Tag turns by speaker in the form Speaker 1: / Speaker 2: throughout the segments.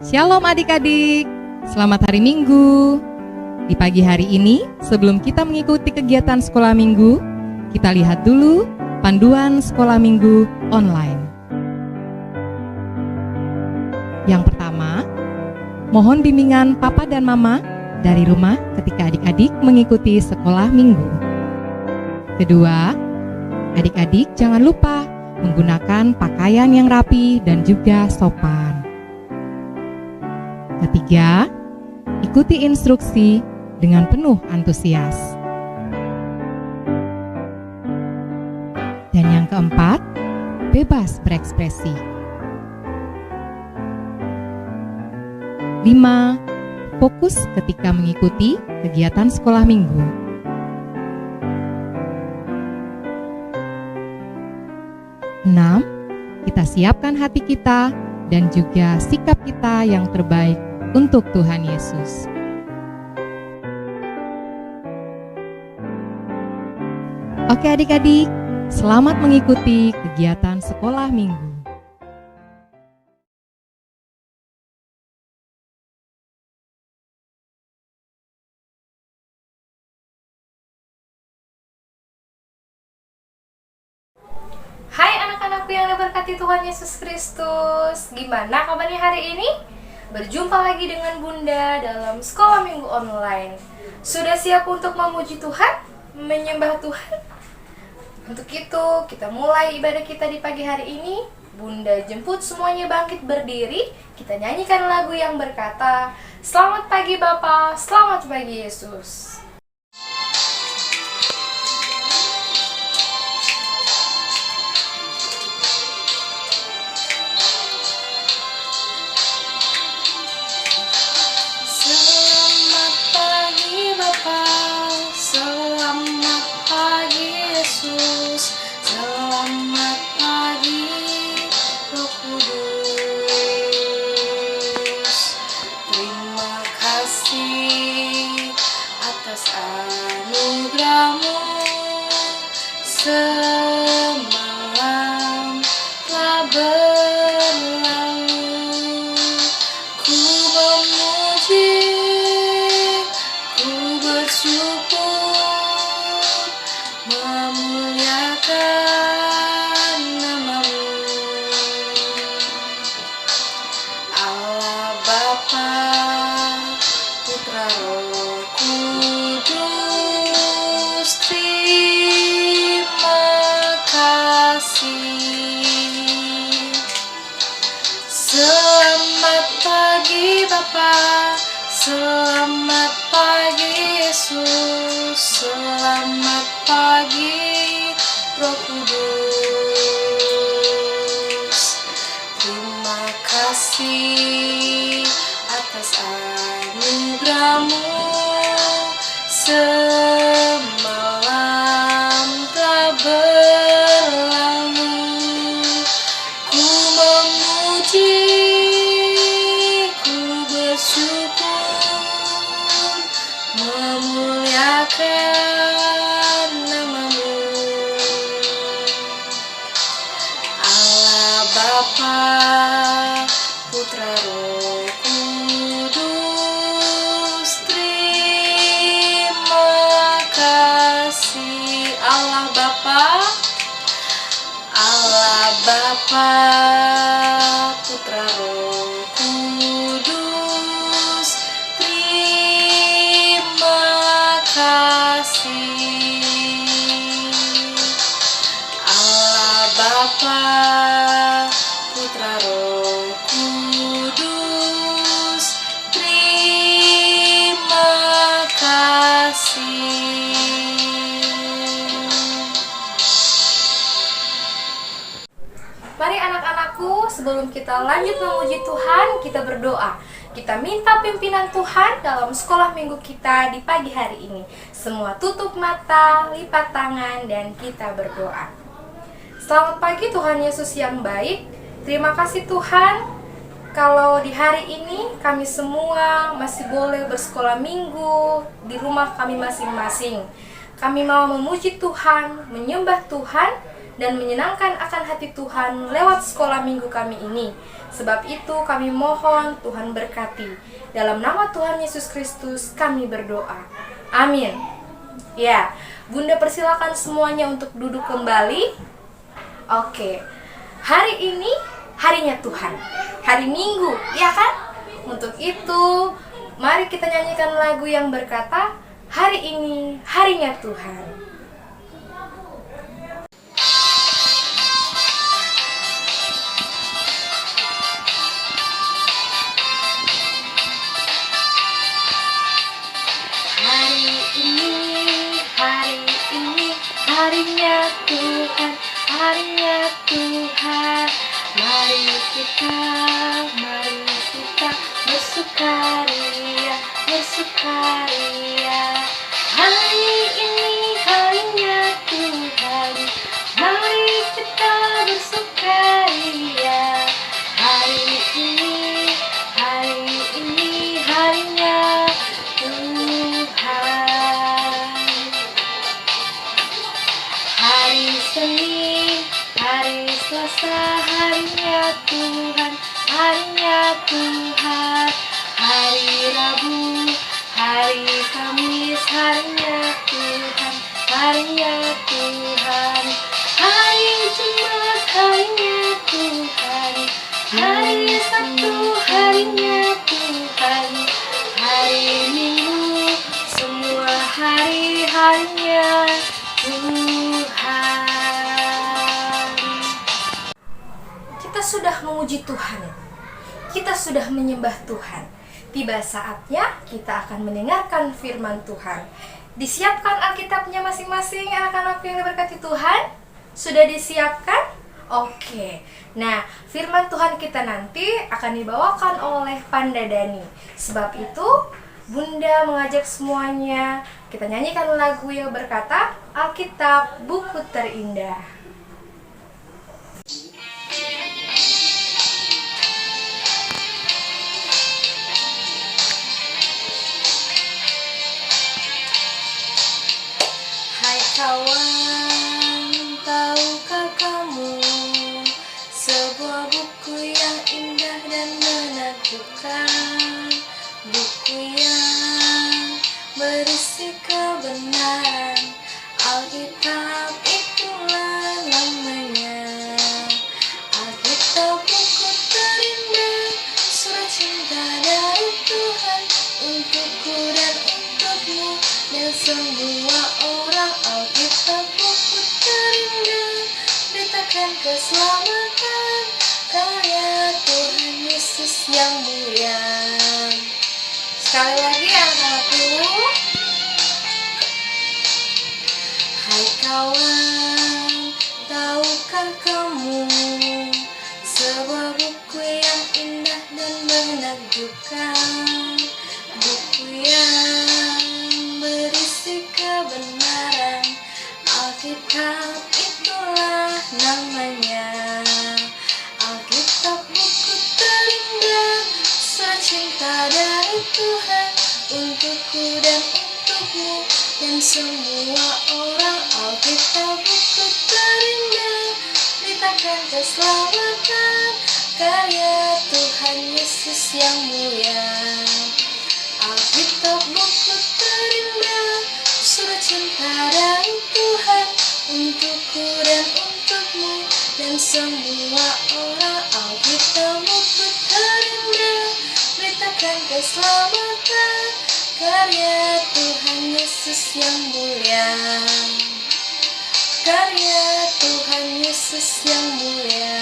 Speaker 1: Shalom adik-adik, selamat hari Minggu. Di pagi hari ini, sebelum kita mengikuti kegiatan sekolah minggu, kita lihat dulu panduan sekolah minggu online. Yang pertama, mohon bimbingan Papa dan Mama dari rumah ketika adik-adik mengikuti sekolah minggu. Kedua, adik-adik jangan lupa menggunakan pakaian yang rapi dan juga sopan. Ketiga, ikuti instruksi dengan penuh antusias. Dan yang keempat, bebas berekspresi. 5. Fokus ketika mengikuti kegiatan sekolah minggu. 6. Kita siapkan hati kita dan juga sikap kita yang terbaik untuk Tuhan Yesus. Oke adik-adik, selamat mengikuti kegiatan sekolah minggu.
Speaker 2: Hai anak-anakku yang diberkati Tuhan Yesus Kristus. Gimana kabarnya hari ini? Berjumpa lagi dengan Bunda dalam sekolah minggu online. Sudah siap untuk memuji Tuhan? Menyembah Tuhan? Untuk itu, kita mulai ibadah kita di pagi hari ini. Bunda jemput semuanya bangkit berdiri. Kita nyanyikan lagu yang berkata, Selamat pagi Bapa, selamat pagi Yesus.
Speaker 3: Semalam telah berlalu, ku memuji, ku bersyukur, memuliakan nama-Mu, Allah Bapa, Putra Roh Kudus. Selamat pagi Bapa, selamat pagi Yesus, selamat pagi Roh Kudus. Terima kasih atas anugerah-Mu. Semalam telah berlalu, ku memuji, ku bersyukur, memuliakan nama-Mu, Allah Bapa, Putra Roh Kudus. Terima kasih Allah Bapa, Allah Bapa, Putra Roh Kudus. Terima kasih Allah Bapa, Putra Roh Kudus. Terima kasih.
Speaker 2: Mari anak-anakku, sebelum kita lanjut memuji Tuhan, kita berdoa. Kita minta pimpinan Tuhan dalam sekolah minggu kita di pagi hari ini. Semua tutup mata, lipat tangan, dan kita berdoa. Selamat pagi Tuhan Yesus yang baik. Terima kasih Tuhan, kalau di hari ini kami semua masih boleh bersekolah minggu di rumah kami masing-masing. Kami mau memuji Tuhan, menyembah Tuhan, dan menyenangkan akan hati Tuhan lewat sekolah minggu kami ini. Sebab itu kami mohon Tuhan berkati. Dalam nama Tuhan Yesus Kristus kami berdoa. Amin. Ya, Bunda persilakan semuanya untuk duduk kembali. Oke, hari ini harinya Tuhan, hari Minggu, ya kan? Untuk itu, mari kita nyanyikan lagu yang berkata, hari ini harinya Tuhan.
Speaker 3: Harinya Tuhan, harinya Tuhan. Mari kita bersukaria, bersukaria. Hari ini harinya Tuhan, mari kita bersukaria. Hari ini harinya Tuhan. Hari Senin, hari Selasa, harinya Tuhan, harinya Tuhan. Hari Rabu, hari Kamis, harinya Tuhan, harinya Tuhan. Hari Jumat, harinya Tuhan, hari Sabtu, harinya Tuhan. Hari Minggu, semua harinya Tuhan.
Speaker 2: Kita sudah memuji Tuhan, kita sudah menyembah Tuhan. Tiba saatnya kita akan mendengarkan firman Tuhan. Disiapkan Alkitabnya masing-masing anak-anakku yang diberkati Tuhan? Sudah disiapkan? Oke. Nah, firman Tuhan kita nanti akan dibawakan oleh Panda Dani. Sebab itu, Bunda mengajak semuanya kita nyanyikan lagu yang berkata Alkitab Buku Terindah.
Speaker 3: Hai kawan, tahukah kamu sebuah buku yang indah dan menakjubkan, buku yang berisi kebenaran. Alkitab itulah namanya. Alkitab buku terindah, surat cinta dari Tuhan untukku dan untukmu dan semua orang. Alkitab buku terindah, beritakan keselamatan, karya Tuhan Yesus yang mulia. Sekali lagi anak-anakku. Hai kawan, tahukah kamu sebuah buku yang indah dan menakjubkan, buku yang berisi kebenaran. Alkitab itulah namanya. Alkitab buku terindah, surat cinta dari Tuhan untukku dan untukmu dan semua orang. Alkitab buku terindah, beritakan keselamatan, karya Tuhan Yesus yang mulia. Alkitab buku terindah, surat cinta dari Tuhan untukku dan untukmu dan semua orang. Alkitab buku terindah, beritakan keselamatan, karya Tuhan Yesus yang mulia. Karya Tuhan Yesus yang mulia.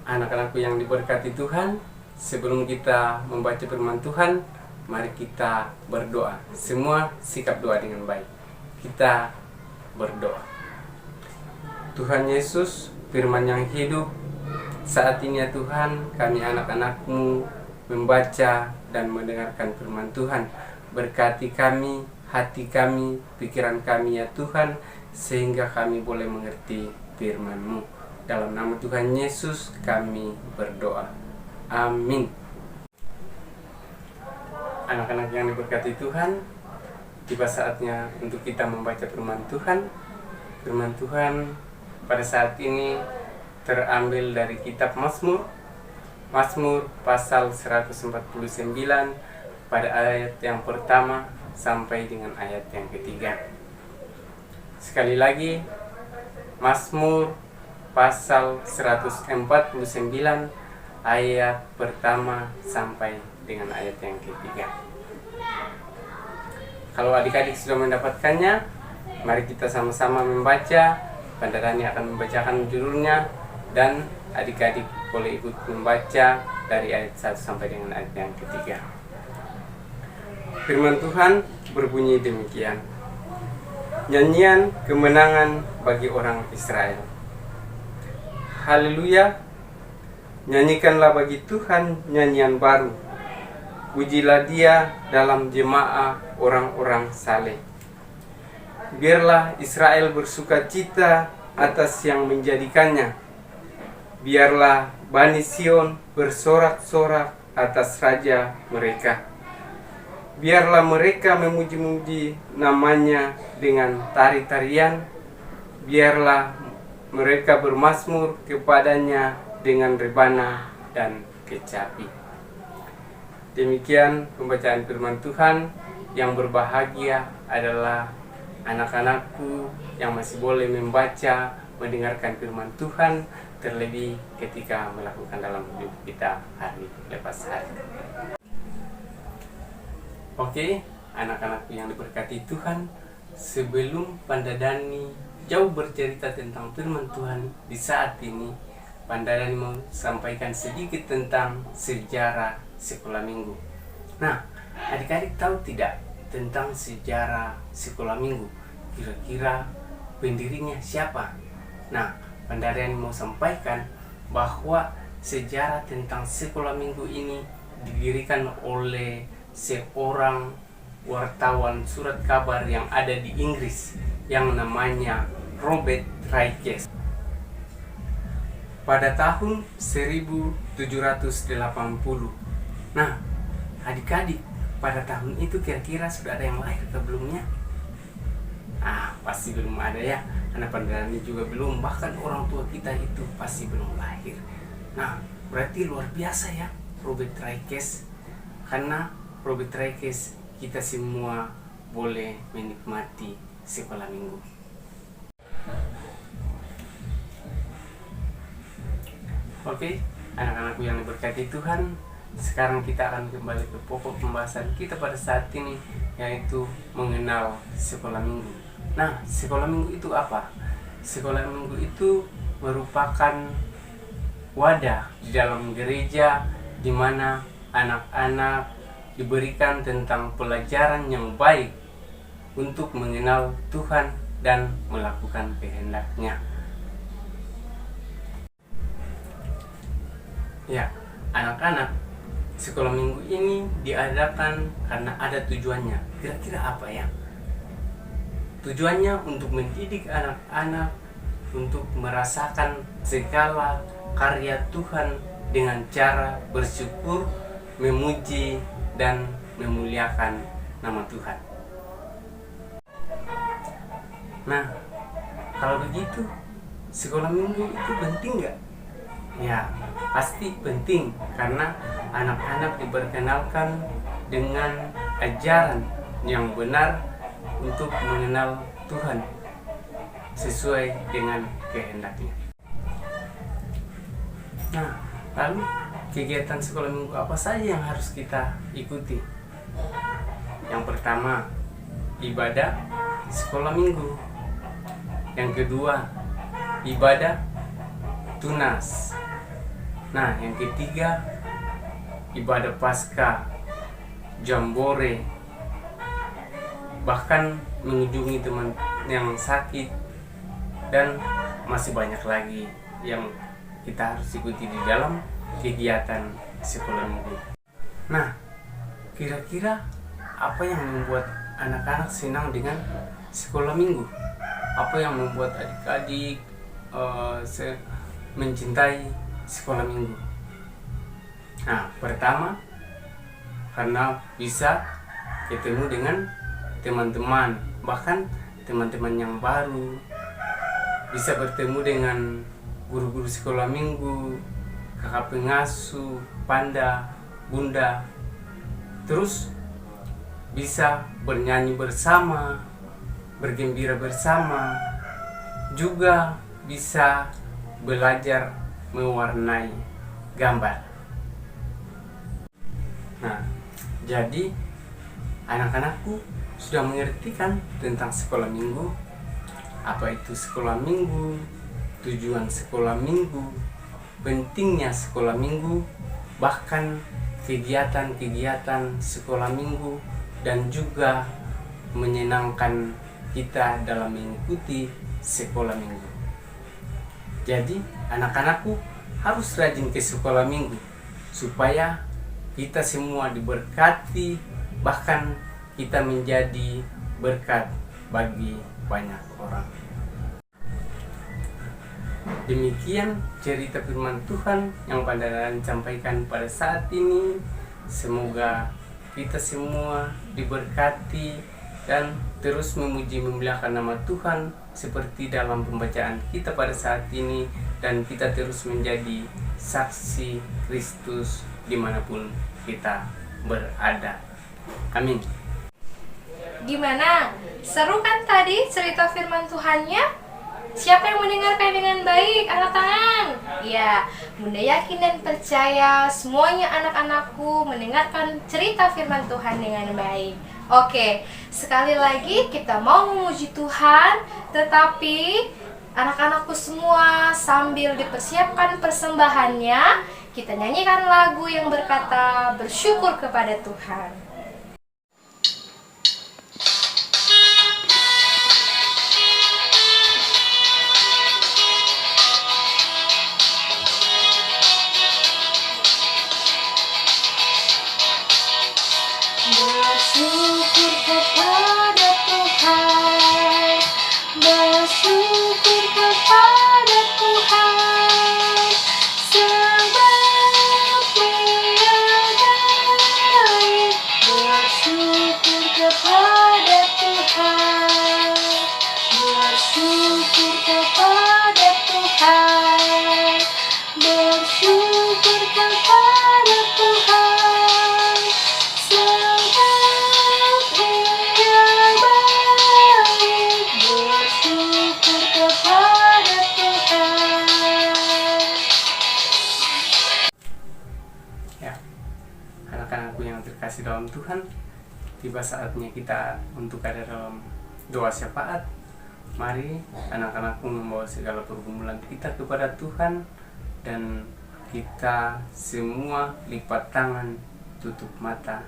Speaker 4: Anak-anakku yang diberkati Tuhan, sebelum kita membaca firman Tuhan, mari kita berdoa. Semua sikap doa dengan baik. Kita berdoa. Tuhan Yesus, firman yang hidup, saat ini ya Tuhan, kami anak-anak-Mu membaca dan mendengarkan firman Tuhan. Berkati kami, hati kami, pikiran kami ya Tuhan, sehingga kami boleh mengerti firman-Mu. Dalam nama Tuhan Yesus kami berdoa. Amin. Anak-anak yang diberkati Tuhan, tiba saatnya untuk kita membaca firman Tuhan. Firman Tuhan pada saat ini terambil dari kitab Mazmur pasal 149 pada ayat yang pertama sampai dengan ayat yang ketiga. Sekali lagi, Mazmur pasal 149 ayat pertama sampai dengan ayat yang ketiga. Kalau adik-adik sudah mendapatkannya, mari kita sama-sama membaca. Pandarani akan membacakan judulnya dan adik-adik boleh ikut membaca dari ayat 1 sampai dengan ayat yang ketiga. Firman Tuhan berbunyi demikian. Nyanyian kemenangan bagi orang Israel. Haleluya. Nyanyikanlah bagi Tuhan nyanyian baru. Pujilah Dia dalam jemaah orang-orang saleh. Biarlah Israel bersuka cita atas yang menjadikannya. Biarlah Bani Sion bersorak-sorak atas raja mereka. Biarlah mereka memuji-muji namanya dengan tari-tarian. Biarlah mereka bermazmur kepadanya dengan rebana dan kecapi. Demikian pembacaan firman Tuhan. Yang berbahagia adalah anak-anakku yang masih boleh membaca, mendengarkan firman Tuhan, terlebih ketika melakukan dalam hidup kita hari lepas hari. Oke, anak-anakku yang diberkati Tuhan, sebelum Pandadani jauh bercerita tentang firman Tuhan di saat ini, Pandadani mau sampaikan sedikit tentang sejarah sekolah minggu. Nah, adik-adik tahu tidak tentang sejarah sekolah minggu? Kira-kira pendirinya siapa? Nah, Pandadani mau sampaikan bahwa sejarah tentang sekolah minggu ini didirikan oleh seorang wartawan surat kabar yang ada di Inggris yang namanya Robert Raikes pada tahun 1780. Nah, adik-adik, pada tahun itu kira-kira sudah ada yang lahir atau belumnya? Pasti belum ada ya. Karena Pandadani juga belum, bahkan orang tua kita itu pasti belum lahir. Nah, berarti luar biasa ya Robert Raikes. Karena Robert Raikes kita semua boleh menikmati sekolah minggu. Oke, anak-anakku yang diberkati Tuhan, sekarang kita akan kembali ke pokok pembahasan kita pada saat ini, yaitu mengenal sekolah minggu. Nah, sekolah minggu itu apa? Sekolah minggu itu merupakan wadah di dalam gereja di mana anak-anak diberikan tentang pelajaran yang baik untuk mengenal Tuhan dan melakukan kehendak-Nya. Ya, anak-anak, sekolah minggu ini diadakan karena ada tujuannya. Kira-kira apa ya? Tujuannya untuk mendidik anak-anak untuk merasakan segala karya Tuhan dengan cara bersyukur, memuji, dan memuliakan nama Tuhan. Nah, kalau begitu, sekolah minggu itu penting nggak? Ya, pasti penting karena anak-anak diperkenalkan dengan ajaran yang benar untuk mengenal Tuhan sesuai dengan kehendak-Nya. Nah, lalu kegiatan sekolah minggu apa saja yang harus kita ikuti? Yang pertama, ibadah sekolah minggu. Yang kedua, ibadah tunas. Nah, yang ketiga, ibadah Paskah, jambore, bahkan mengunjungi teman yang sakit, dan masih banyak lagi yang kita harus ikuti di dalam kegiatan sekolah minggu. Nah, kira-kira apa yang membuat anak-anak senang dengan sekolah minggu? Apa yang membuat adik-adik mencintai sekolah minggu? Nah, pertama, karena bisa ketemu dengan teman-teman, bahkan teman-teman yang baru, bisa bertemu dengan guru-guru sekolah minggu, kakak pengasuh, panda, bunda, terus bisa bernyanyi bersama, bergembira bersama, juga bisa belajar mewarnai gambar. Nah, jadi anak-anakku sudah mengerti kan tentang sekolah minggu, apa itu sekolah minggu, tujuan sekolah minggu, pentingnya sekolah minggu, bahkan kegiatan-kegiatan sekolah minggu, dan juga menyenangkan kita dalam mengikuti sekolah minggu. Jadi anak-anakku harus rajin ke sekolah minggu supaya kita semua diberkati, bahkan kita menjadi berkat bagi banyak orang. Demikian cerita firman Tuhan yang Pandangan sampaikan pada saat ini. Semoga kita semua diberkati dan terus memuji memuliakan nama Tuhan seperti dalam pembacaan kita pada saat ini, dan kita terus menjadi saksi Kristus dimanapun kita berada. Amin.
Speaker 2: Gimana? Seru kan tadi cerita firman Tuhannya? Siapa yang mendengarkan dengan baik? Angkat tangan. Ya, Bunda yakin dan percaya semuanya anak-anakku mendengarkan cerita firman Tuhan dengan baik. Oke, sekali lagi kita mau memuji Tuhan, tetapi anak-anakku semua sambil dipersiapkan persembahannya, kita nyanyikan lagu yang berkata bersyukur kepada Tuhan.
Speaker 3: Bersyukur kepada Tuhan, bersyukur kepada Tuhan, sebab Dia baik. Bersyukur kepada Tuhan, bersyukur kepada Tuhan, bersyukur kepada Tuhan.
Speaker 4: Anak-anakku yang terkasih dalam Tuhan, tiba saatnya kita untuk ada dalam doa syafaat. Mari anak-anakku membawa segala pergumulan kita kepada Tuhan, dan kita semua lipat tangan, tutup mata,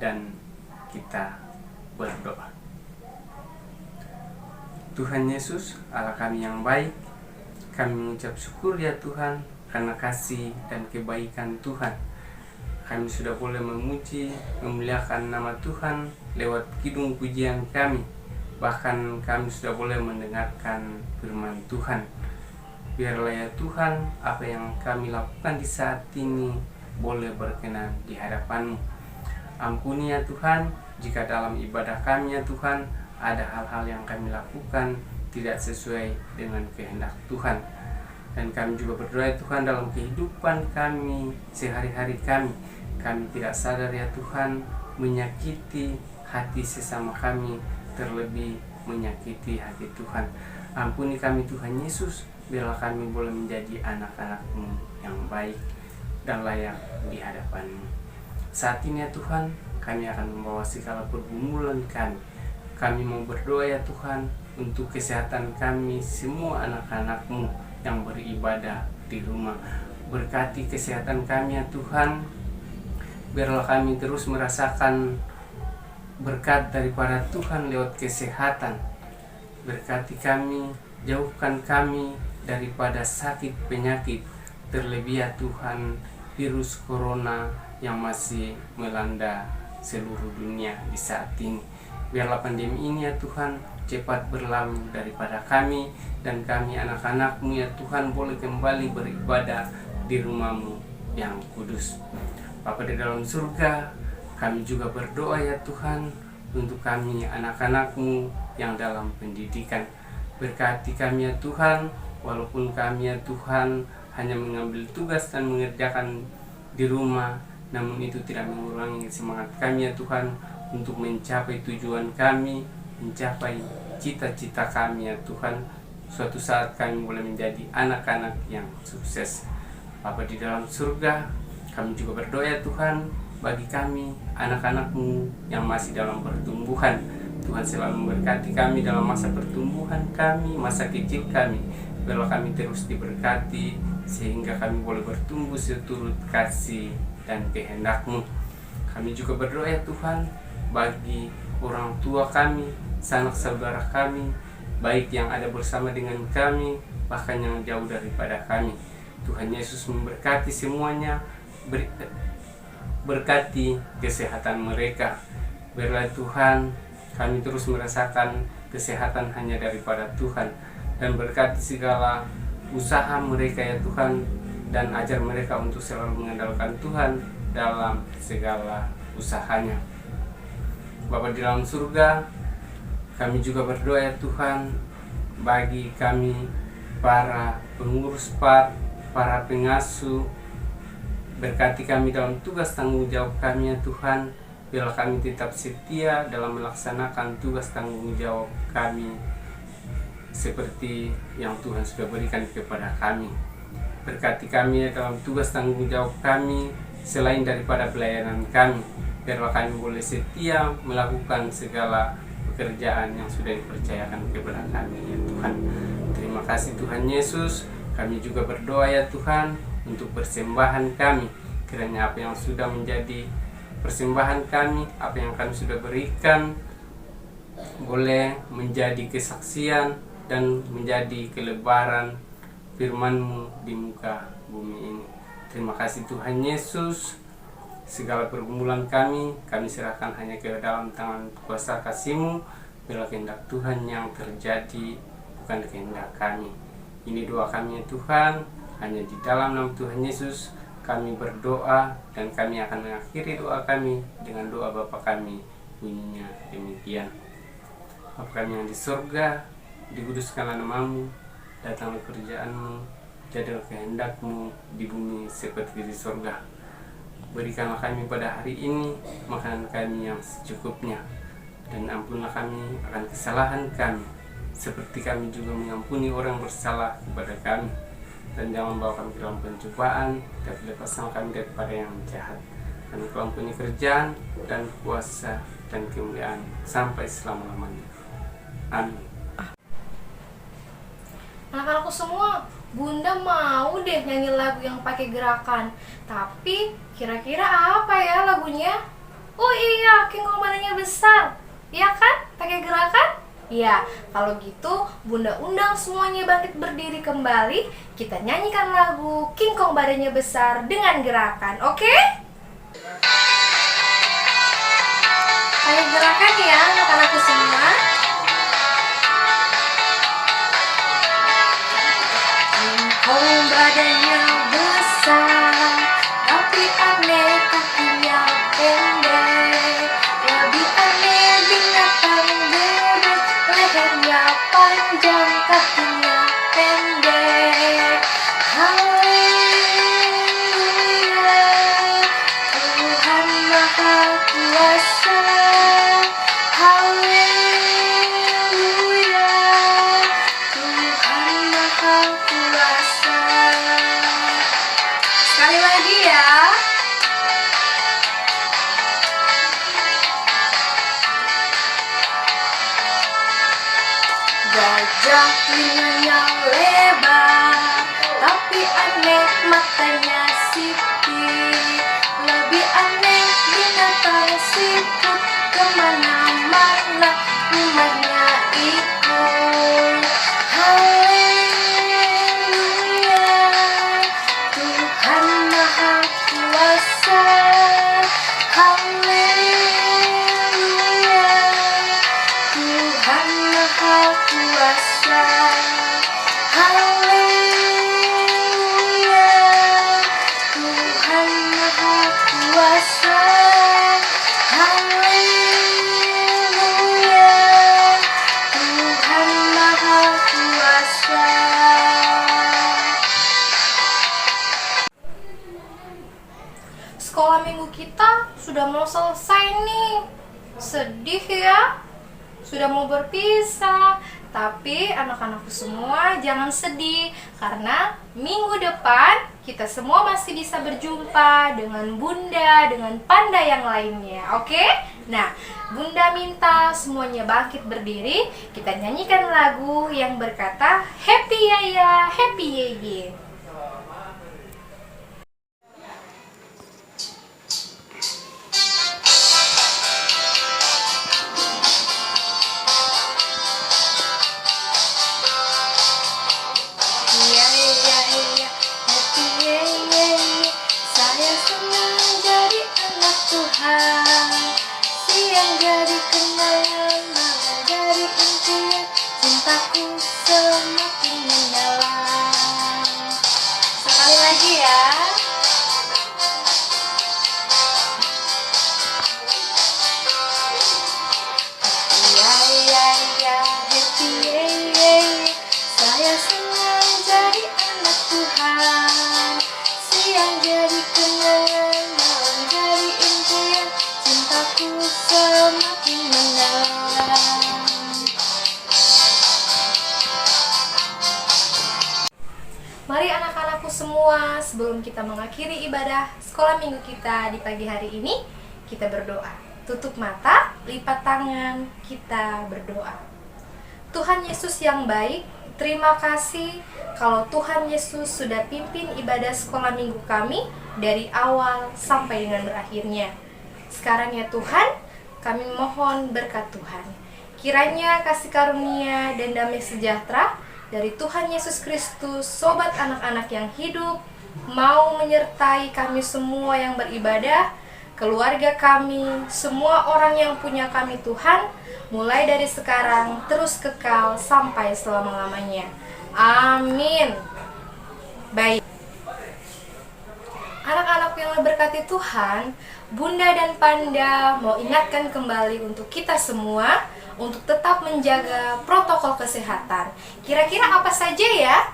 Speaker 4: dan kita berdoa. Tuhan Yesus, Allah kami yang baik, kami mengucap syukur ya Tuhan karena kasih dan kebaikan Tuhan. Kami sudah boleh memuji, memuliakan nama Tuhan lewat kidung pujian kami. Bahkan kami sudah boleh mendengarkan firman Tuhan. Biarlah ya Tuhan, apa yang kami lakukan di saat ini boleh berkenan di hadapan-Mu. Ampuni ya Tuhan, jika dalam ibadah kami ya Tuhan, ada hal-hal yang kami lakukan tidak sesuai dengan kehendak Tuhan. Dan kami juga berdoa ya Tuhan, dalam kehidupan kami, sehari-hari kami tidak sadar ya Tuhan, menyakiti hati sesama kami, terlebih menyakiti hati Tuhan. Ampuni kami Tuhan Yesus, biarlah kami boleh menjadi anak-anak-Mu yang baik dan layak di hadapan-Mu. Saat ini ya Tuhan, kami akan membawa segala pergumulan kami. Kami mau berdoa ya Tuhan untuk kesehatan kami, semua anak-anak-Mu yang beribadah di rumah. Berkati kesehatan kami ya Tuhan, biarlah kami terus merasakan berkat daripada Tuhan lewat kesehatan. Berkati kami, jauhkan kami daripada sakit penyakit, terlebih ya Tuhan virus corona yang masih melanda seluruh dunia di saat ini. Biarlah pandemi ini ya Tuhan cepat berlalu daripada kami, dan kami anak-anak-Mu ya Tuhan boleh kembali beribadah di rumah-Mu yang kudus. Bapa di dalam surga, kami juga berdoa ya Tuhan untuk kami anak-anak-Mu yang dalam pendidikan. Berkati kami ya Tuhan, walaupun kami ya Tuhan hanya mengambil tugas dan mengerjakan di rumah, namun itu tidak mengurangi semangat kami ya Tuhan untuk mencapai tujuan kami, mencapai cita-cita kami ya Tuhan. Suatu saat kami boleh menjadi anak-anak yang sukses. Bapa di dalam surga, kami juga berdoa ya Tuhan bagi kami anak-anak-Mu yang masih dalam pertumbuhan. Tuhan selalu memberkati kami dalam masa pertumbuhan kami, masa kecil kami. Biarlah kami terus diberkati sehingga kami boleh bertumbuh seturut kasih dan kehendak-Mu. Kami juga berdoa ya Tuhan bagi orang tua kami, sanak saudara kami, baik yang ada bersama dengan kami, bahkan yang jauh daripada kami. Tuhan Yesus memberkati semuanya, berkati kesehatan mereka. Biarlah Tuhan kami terus merasakan kesehatan hanya daripada Tuhan, dan berkati segala usaha mereka ya Tuhan, dan ajar mereka untuk selalu mengandalkan Tuhan dalam segala usahanya. Bapa di dalam surga, kami juga berdoa ya Tuhan bagi kami para pengurus para pengasuh. Berkati kami dalam tugas tanggung jawab kami ya Tuhan. Biarlah kami tetap setia dalam melaksanakan tugas tanggung jawab kami seperti yang Tuhan sudah berikan kepada kami. Berkati kami ya dalam tugas tanggung jawab kami selain daripada pelayanan kami. Biarlah kami boleh setia melakukan segala pekerjaan yang sudah dipercayakan kepada kami ya Tuhan. Terima kasih Tuhan Yesus. Kami juga berdoa ya Tuhan untuk persembahan kami. Kiranya apa yang sudah menjadi persembahan kami, apa yang kami sudah berikan, boleh menjadi kesaksian dan menjadi kelebaran firman-Mu di muka bumi ini. Terima kasih Tuhan Yesus. Segala pergumulan kami serahkan hanya ke dalam tangan kuasa kasih-Mu. Biarlah kehendak Tuhan yang terjadi, bukan kehendak kami. Ini doa kami ya Tuhan, hanya di dalam nama Tuhan Yesus kami berdoa, dan kami akan mengakhiri doa kami dengan doa Bapa kami, bunyinya demikian. Bapa kami yang di surga, dikuduskanlah nama-Mu, datanglah kerjaan-Mu, jadilah kehendak-Mu di bumi seperti di surga. Berikanlah kami pada hari ini makanan kami yang secukupnya, dan ampunlah kami akan kesalahan kami, seperti kami juga mengampuni orang bersalah kepada kami. Dan jangan bawa kami ke dalam pencobaan, tapi lepaskan kami daripada yang jahat. Kami telah mempunyai kerjaan dan kuasa dan kemuliaan sampai selama-lamanya. Amin.
Speaker 2: Anak-anakku semua, Bunda mau deh nyanyi lagu yang pakai gerakan. Tapi kira-kira apa ya lagunya? Oh iya, King Kong badannya besar. Iya kan? Pakai gerakan? Ya, kalau gitu Bunda undang semuanya bangkit berdiri kembali. Kita nyanyikan lagu King Kong badannya besar dengan gerakan, oke? Ayo gerakan ya anak-anakku semua. King Kong badannya besar, tapi aneh kakinya pendek. Lebih aneh binatang bebek, lehernya panjang, kakinya pendek. Haleluya, Tuhan Maha Kuasa. Haleluya, Tuhan Maha Kuasa. Sekali lagi ya. Gajah telinganya lebar, tapi aneh matanya sipit. Lebih aneh binatang siput, kemana-mana rumahnya ikut. Haleluya, Tuhan Maha Kuasa. Haleluya, Tuhan Maha Kuasa. sudah mau selesai nih. Sedih ya, sudah mau berpisah. Tapi anak-anakku semua jangan sedih, karena minggu depan kita semua masih bisa berjumpa dengan Bunda, dengan Panda yang lainnya. Oke? Nah, Bunda minta semuanya bangkit berdiri. Kita nyanyikan lagu yang berkata Happy Yaya, Happy Yeye. Sekali lagi ya. Happy saya senang jadi anak Tuhan. Siang jadi kenangan, malam jadi impian, cintaku semakin mendalam. Mari anak-anakku semua, sebelum kita mengakhiri ibadah sekolah minggu kita di pagi hari ini, kita berdoa. Tutup mata, lipat tangan, kita berdoa. Tuhan Yesus yang baik, terima kasih kalau Tuhan Yesus sudah pimpin ibadah sekolah minggu kami dari awal sampai dengan berakhirnya. Sekarang ya Tuhan, kami mohon berkat Tuhan. Kiranya kasih karunia dan damai sejahtera dari Tuhan Yesus Kristus, sobat anak-anak yang hidup, mau menyertai kami semua yang beribadah, keluarga kami, semua orang yang punya kami Tuhan, mulai dari sekarang terus kekal sampai selama-lamanya. Amin. Baik. Anak-anak yang diberkati Tuhan, Bunda dan Panda mau ingatkan kembali untuk kita semua untuk tetap menjaga protokol kesehatan. Kira-kira apa saja ya?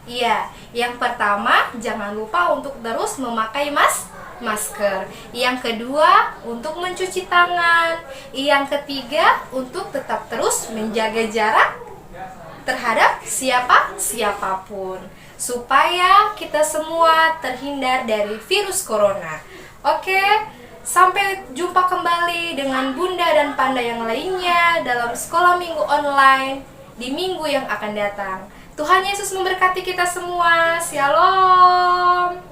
Speaker 2: Iya, yang pertama jangan lupa untuk terus memakai masker. Yang kedua untuk mencuci tangan. Yang ketiga untuk tetap terus menjaga jarak terhadap siapapun, supaya kita semua terhindar dari virus corona. Oke, sampai jumpa kembali dengan Bunda dan Panda yang lainnya dalam sekolah minggu online di minggu yang akan datang. Tuhan Yesus memberkati kita semua. Shalom.